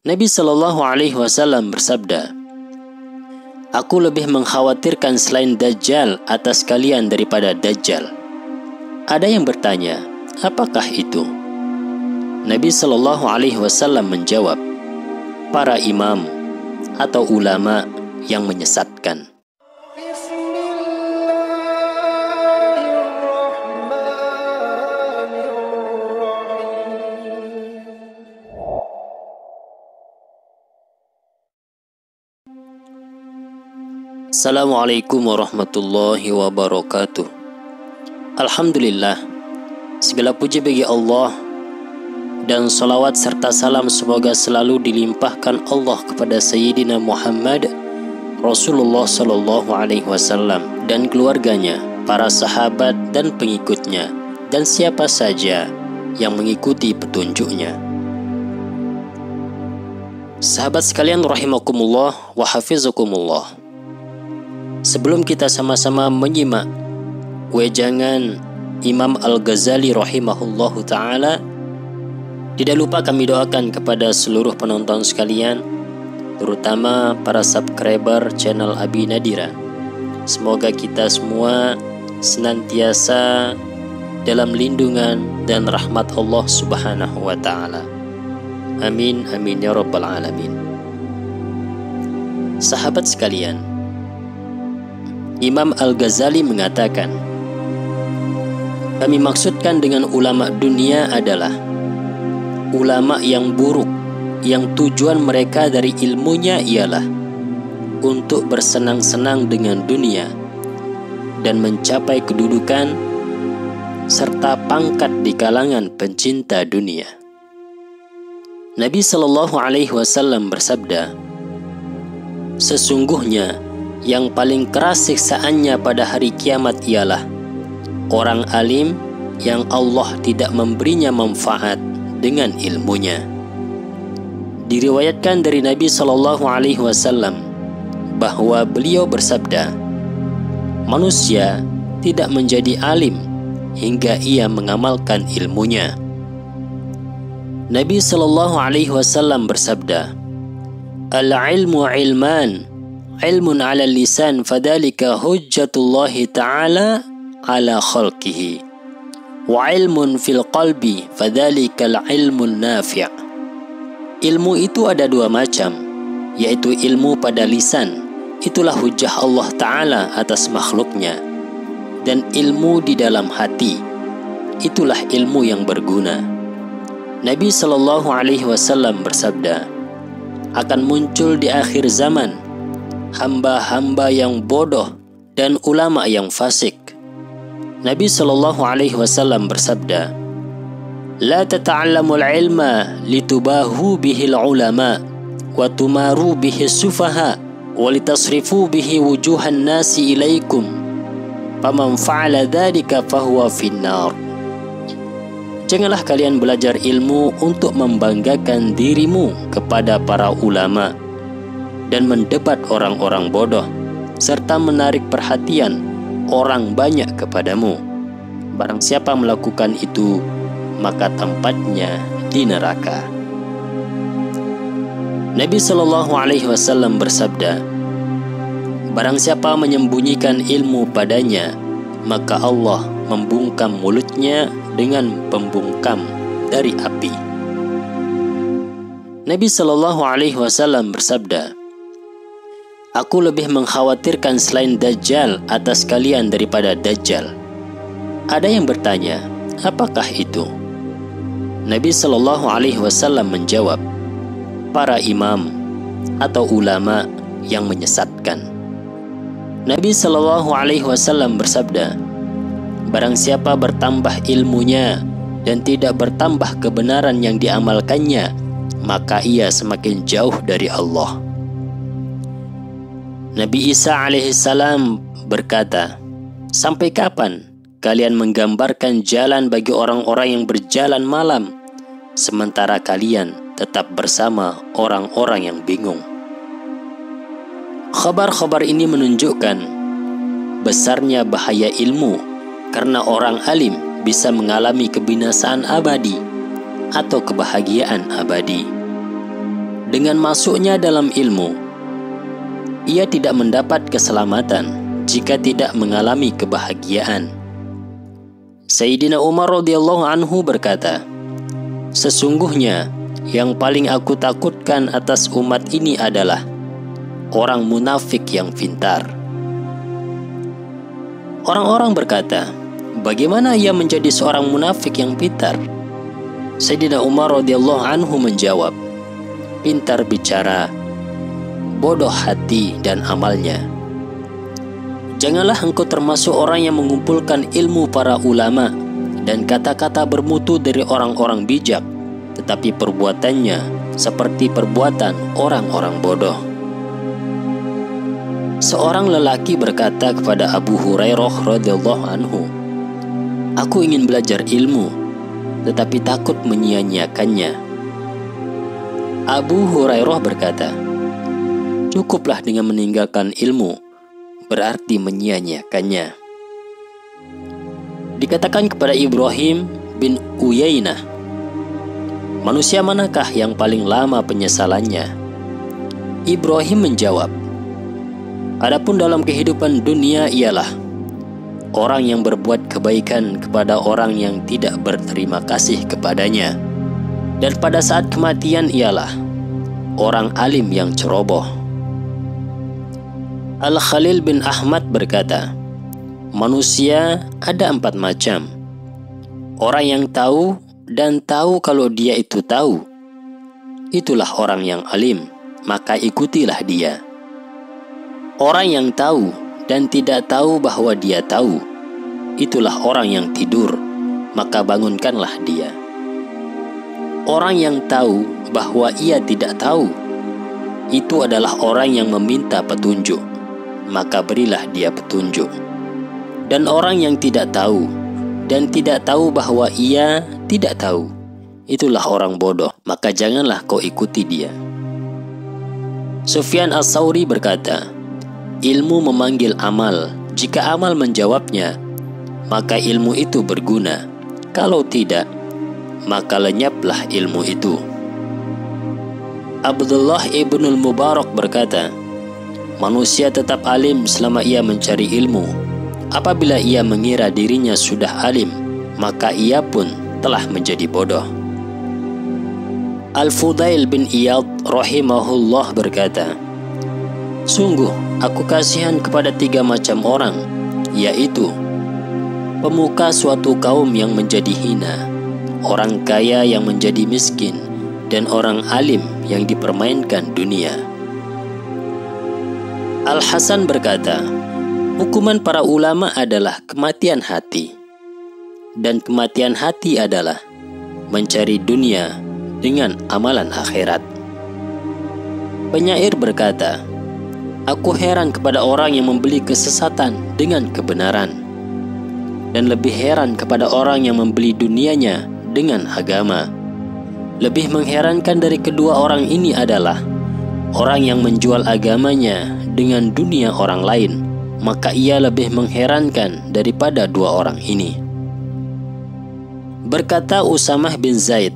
Nabi Shallallahu Alaihi Wasallam bersabda, "Aku lebih mengkhawatirkan selain Dajjal atas kalian daripada Dajjal." Ada yang bertanya, apakah itu? Nabi Shallallahu Alaihi Wasallam menjawab, para imam atau ulama yang menyesatkan. Assalamualaikum warahmatullahi wabarakatuh. Alhamdulillah, segala puji bagi Allah, dan salawat serta salam semoga selalu dilimpahkan Allah kepada Sayyidina Muhammad Rasulullah Sallallahu Alaihi Wasallam dan keluarganya, para sahabat dan pengikutnya, dan siapa saja yang mengikuti petunjuknya. Sahabat sekalian rahimakumullah wa hafizakumullah. Sebelum kita sama-sama menyimak wejangan Imam Al-Ghazali rahimahullahu ta'ala, tidak lupa kami doakan kepada seluruh penonton sekalian, terutama para subscriber channel Abi Nadira. Semoga kita semua senantiasa dalam lindungan dan rahmat Allah subhanahu wa ta'ala. Amin, amin ya rabbal alamin. Sahabat sekalian, Imam Al-Ghazali mengatakan, kami maksudkan dengan ulama dunia adalah ulama yang buruk, yang tujuan mereka dari ilmunya ialah untuk bersenang-senang dengan dunia dan mencapai kedudukan serta pangkat di kalangan pencinta dunia. Nabi Shallallahu Alaihi Wasallam bersabda, sesungguhnya yang paling keras siksaannya pada hari kiamat ialah orang alim yang Allah tidak memberinya manfaat dengan ilmunya. Diriwayatkan dari Nabi Shallallahu Alaihi Wasallam bahwa beliau bersabda, manusia tidak menjadi alim hingga ia mengamalkan ilmunya. Nabi Shallallahu Alaihi Wasallam bersabda, al-ilmu ilman, ilmun ala lisan fadhalika hujjatullahi ta'ala ala khalqihi, wa ilmun fil qalbi fadhalika al-ilmun nafi'. Ilmu itu ada dua macam, yaitu ilmu pada lisan, itulah hujjah Allah Ta'ala atas makhluknya, dan ilmu di dalam hati, itulah ilmu yang berguna. Nabi Shallallahu Alaihi Wasallam bersabda, akan muncul di akhir zaman hamba-hamba yang bodoh dan ulama yang fasik. Nabi Shallallahu Alaihi Wasallam bersabda, la tata'allamul ilma litubahu bihil ulama wa tumaru bihi sufaha wa litasrifu bihi wujuhan nasi ilaikum faman fa'ala dhalika fahuwa finnar. Janganlah kalian belajar ilmu untuk membanggakan dirimu kepada para ulama dan mendebat orang-orang bodoh, serta menarik perhatian orang banyak kepadamu. Barang siapa melakukan itu, maka tempatnya di neraka. Nabi Shallallahu Alaihi Wasallam bersabda, barang siapa menyembunyikan ilmu padanya, maka Allah membungkam mulutnya dengan pembungkam dari api. Nabi Shallallahu Alaihi Wasallam bersabda, aku lebih mengkhawatirkan selain Dajjal atas kalian daripada Dajjal. Ada yang bertanya, apakah itu? Nabi Shallallahu Alaihi Wasallam menjawab, para imam atau ulama yang menyesatkan. Nabi Shallallahu Alaihi Wasallam bersabda, barang siapa bertambah ilmunya dan tidak bertambah kebenaran yang diamalkannya, maka ia semakin jauh dari Allah. Nabi Isa alaihissalam berkata, sampai kapan kalian menggambarkan jalan bagi orang-orang yang berjalan malam, sementara kalian tetap bersama orang-orang yang bingung? Khabar-khabar ini menunjukkan besarnya bahaya ilmu, karena orang alim bisa mengalami kebinasaan abadi atau kebahagiaan abadi. Dengan masuknya dalam ilmu, ia tidak mendapat keselamatan jika tidak mengalami kebahagiaan. Sayyidina Umar radhiyallahu anhu berkata, "Sesungguhnya yang paling aku takutkan atas umat ini adalah orang munafik yang pintar." Orang-orang berkata, "Bagaimana ia menjadi seorang munafik yang pintar?" Sayyidina Umar radhiyallahu anhu menjawab, "Pintar bicara, bodoh hati dan amalnya." Janganlah engkau termasuk orang yang mengumpulkan ilmu para ulama dan kata-kata bermutu dari orang-orang bijak, tetapi perbuatannya seperti perbuatan orang-orang bodoh. Seorang lelaki berkata kepada Abu Hurairah radhiyallahu anhu, "Aku ingin belajar ilmu, tetapi takut menyia-nyiakannya." Abu Hurairah berkata, "Cukuplah dengan meninggalkan ilmu, berarti menyia-nyiakannya." Dikatakan kepada Ibrahim bin Uyainah, "Manusia manakah yang paling lama penyesalannya?" Ibrahim menjawab, "Adapun dalam kehidupan dunia ialah orang yang berbuat kebaikan kepada orang yang tidak berterima kasih kepadanya, dan pada saat kematian ialah orang alim yang ceroboh." Al-Khalil bin Ahmad berkata, "Manusia ada 4 macam. Orang yang tahu dan tahu kalau dia itu tahu, itulah orang yang alim, maka ikutilah dia. Orang yang tahu dan tidak tahu bahwa dia tahu, itulah orang yang tidur, maka bangunkanlah dia. Orang yang tahu bahwa ia tidak tahu, itu adalah orang yang meminta petunjuk, maka berilah dia petunjuk. Dan orang yang tidak tahu dan tidak tahu bahwa ia tidak tahu, itulah orang bodoh, maka janganlah kau ikuti dia." Sufyan Ats-Tsauri berkata, "Ilmu memanggil amal. Jika amal menjawabnya, maka ilmu itu berguna. Kalau tidak, maka lenyaplah ilmu itu." Abdullah ibnul Mubarak berkata, "Manusia tetap alim selama ia mencari ilmu. Apabila ia mengira dirinya sudah alim, maka ia pun telah menjadi bodoh." Al-Fudail bin Iyad rahimahullah berkata, "Sungguh aku kasihan kepada 3 macam orang, yaitu pemuka suatu kaum yang menjadi hina, orang kaya yang menjadi miskin, dan orang alim yang dipermainkan dunia." Al-Hasan berkata, "Hukuman para ulama adalah kematian hati, dan kematian hati adalah mencari dunia dengan amalan akhirat." Penyair berkata, "Aku heran kepada orang yang membeli kesesatan dengan kebenaran, dan lebih heran kepada orang yang membeli dunianya dengan agama. Lebih mengherankan dari kedua orang ini adalah orang yang menjual agamanya dengan dunia orang lain, maka ia lebih mengherankan daripada 2 orang ini." Berkata Usamah bin Zaid,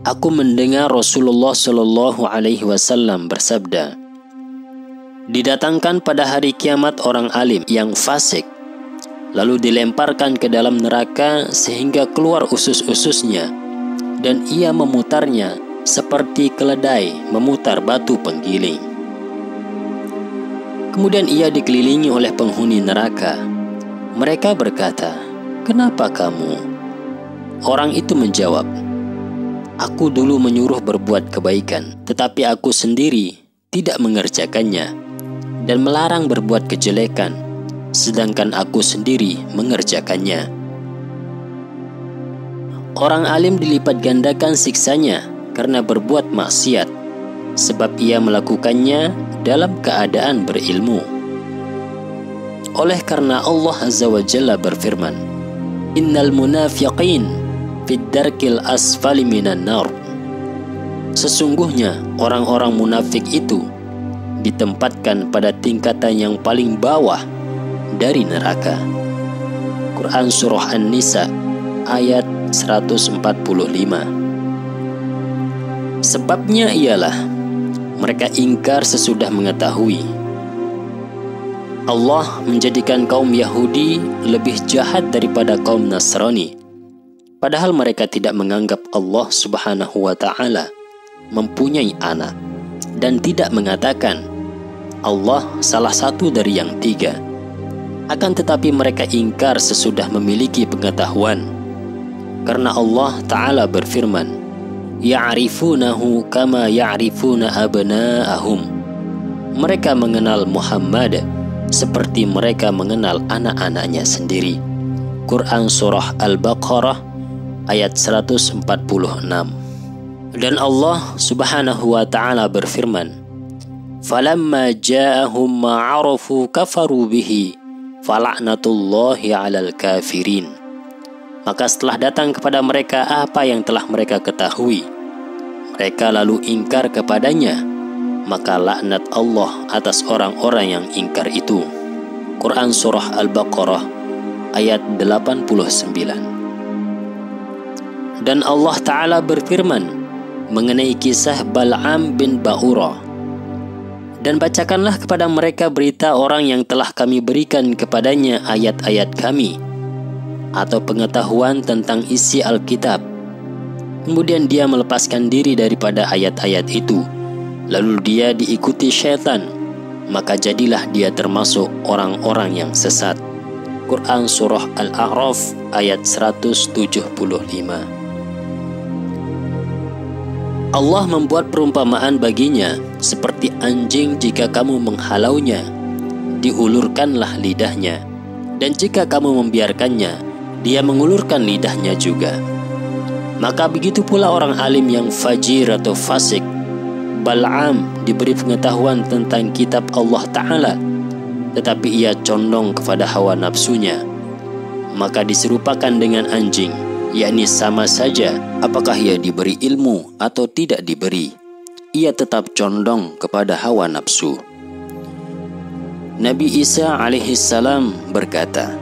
"Aku mendengar Rasulullah Shallallahu Alaihi Wasallam bersabda, didatangkan pada hari kiamat orang alim yang fasik, lalu dilemparkan ke dalam neraka sehingga keluar usus-ususnya, dan ia memutarnya seperti keledai memutar batu penggiling. Kemudian ia dikelilingi oleh penghuni neraka. Mereka berkata, 'Kenapa kamu?' Orang itu menjawab, 'Aku dulu menyuruh berbuat kebaikan, tetapi aku sendiri tidak mengerjakannya, dan melarang berbuat kejelekan, sedangkan aku sendiri mengerjakannya.' Orang alim dilipat gandakan siksanya karena berbuat maksiat, sebab ia melakukannya dalam keadaan berilmu. Oleh karena Allah Azza wa Jalla berfirman, 'Innal munafiqin fid darkil asfali minan nar.' Sesungguhnya orang-orang munafik itu ditempatkan pada tingkatan yang paling bawah dari neraka. Quran Surah An-Nisa ayat 145. Sebabnya ialah mereka ingkar sesudah mengetahui. Allah menjadikan kaum Yahudi lebih jahat daripada kaum Nasrani, padahal mereka tidak menganggap Allah Subhanahu wa Ta'ala mempunyai anak dan tidak mengatakan Allah salah satu dari yang tiga. Akan tetapi mereka ingkar sesudah memiliki pengetahuan, karena Allah Ta'ala berfirman, ya'rifunahu kama ya'rifuna abna'ahum. Mereka mengenal Muhammad seperti mereka mengenal anak-anaknya sendiri. Quran Surah Al-Baqarah ayat 146. Dan Allah Subhanahu wa Ta'ala berfirman, falamma ja'ahum ma'arafu kafaru bihi fala'natullahi 'alal kafirin. Maka setelah datang kepada mereka apa yang telah mereka ketahui, mereka lalu ingkar kepadanya, maka laknat Allah atas orang-orang yang ingkar itu. Quran Surah Al-Baqarah ayat 89. Dan Allah Ta'ala berfirman mengenai kisah Bal'am bin Ba'ura, dan bacakanlah kepada mereka berita orang yang telah kami berikan kepadanya ayat-ayat kami atau pengetahuan tentang isi Alkitab. Kemudian dia melepaskan diri daripada ayat-ayat itu, lalu dia diikuti syaitan, maka jadilah dia termasuk orang-orang yang sesat. Quran Surah Al-A'raf ayat 175. Allah membuat perumpamaan baginya seperti anjing, jika kamu menghalaunya, diulurkanlah lidahnya, dan jika kamu membiarkannya, dia mengulurkan lidahnya juga. Maka begitu pula orang alim yang fajir atau fasik. Bal'am diberi pengetahuan tentang kitab Allah Ta'ala, tetapi ia condong kepada hawa nafsunya, maka diserupakan dengan anjing, yakni sama saja apakah ia diberi ilmu atau tidak diberi, ia tetap condong kepada hawa nafsu. Nabi Isa alaihissalam berkata,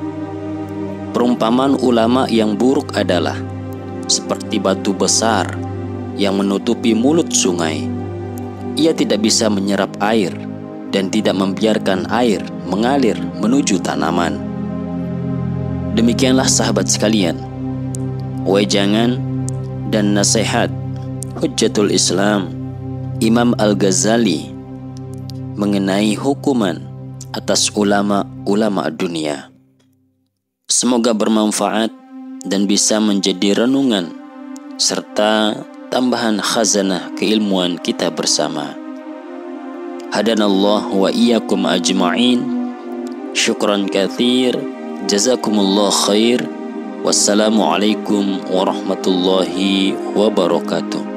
perumpamaan ulama yang buruk adalah seperti batu besar yang menutupi mulut sungai. Ia tidak bisa menyerap air dan tidak membiarkan air mengalir menuju tanaman. Demikianlah sahabat sekalian, wejangan dan nasihat Hujjatul Islam Imam Al-Ghazali mengenai hukuman atas ulama-ulama dunia. Semoga bermanfaat dan bisa menjadi renungan serta tambahan khazanah keilmuan kita bersama. Hadanallah wa iyyakum ajma'in. Syukran katsir. Jazakumullah khair. Wassalamualaikum warahmatullahi wabarakatuh.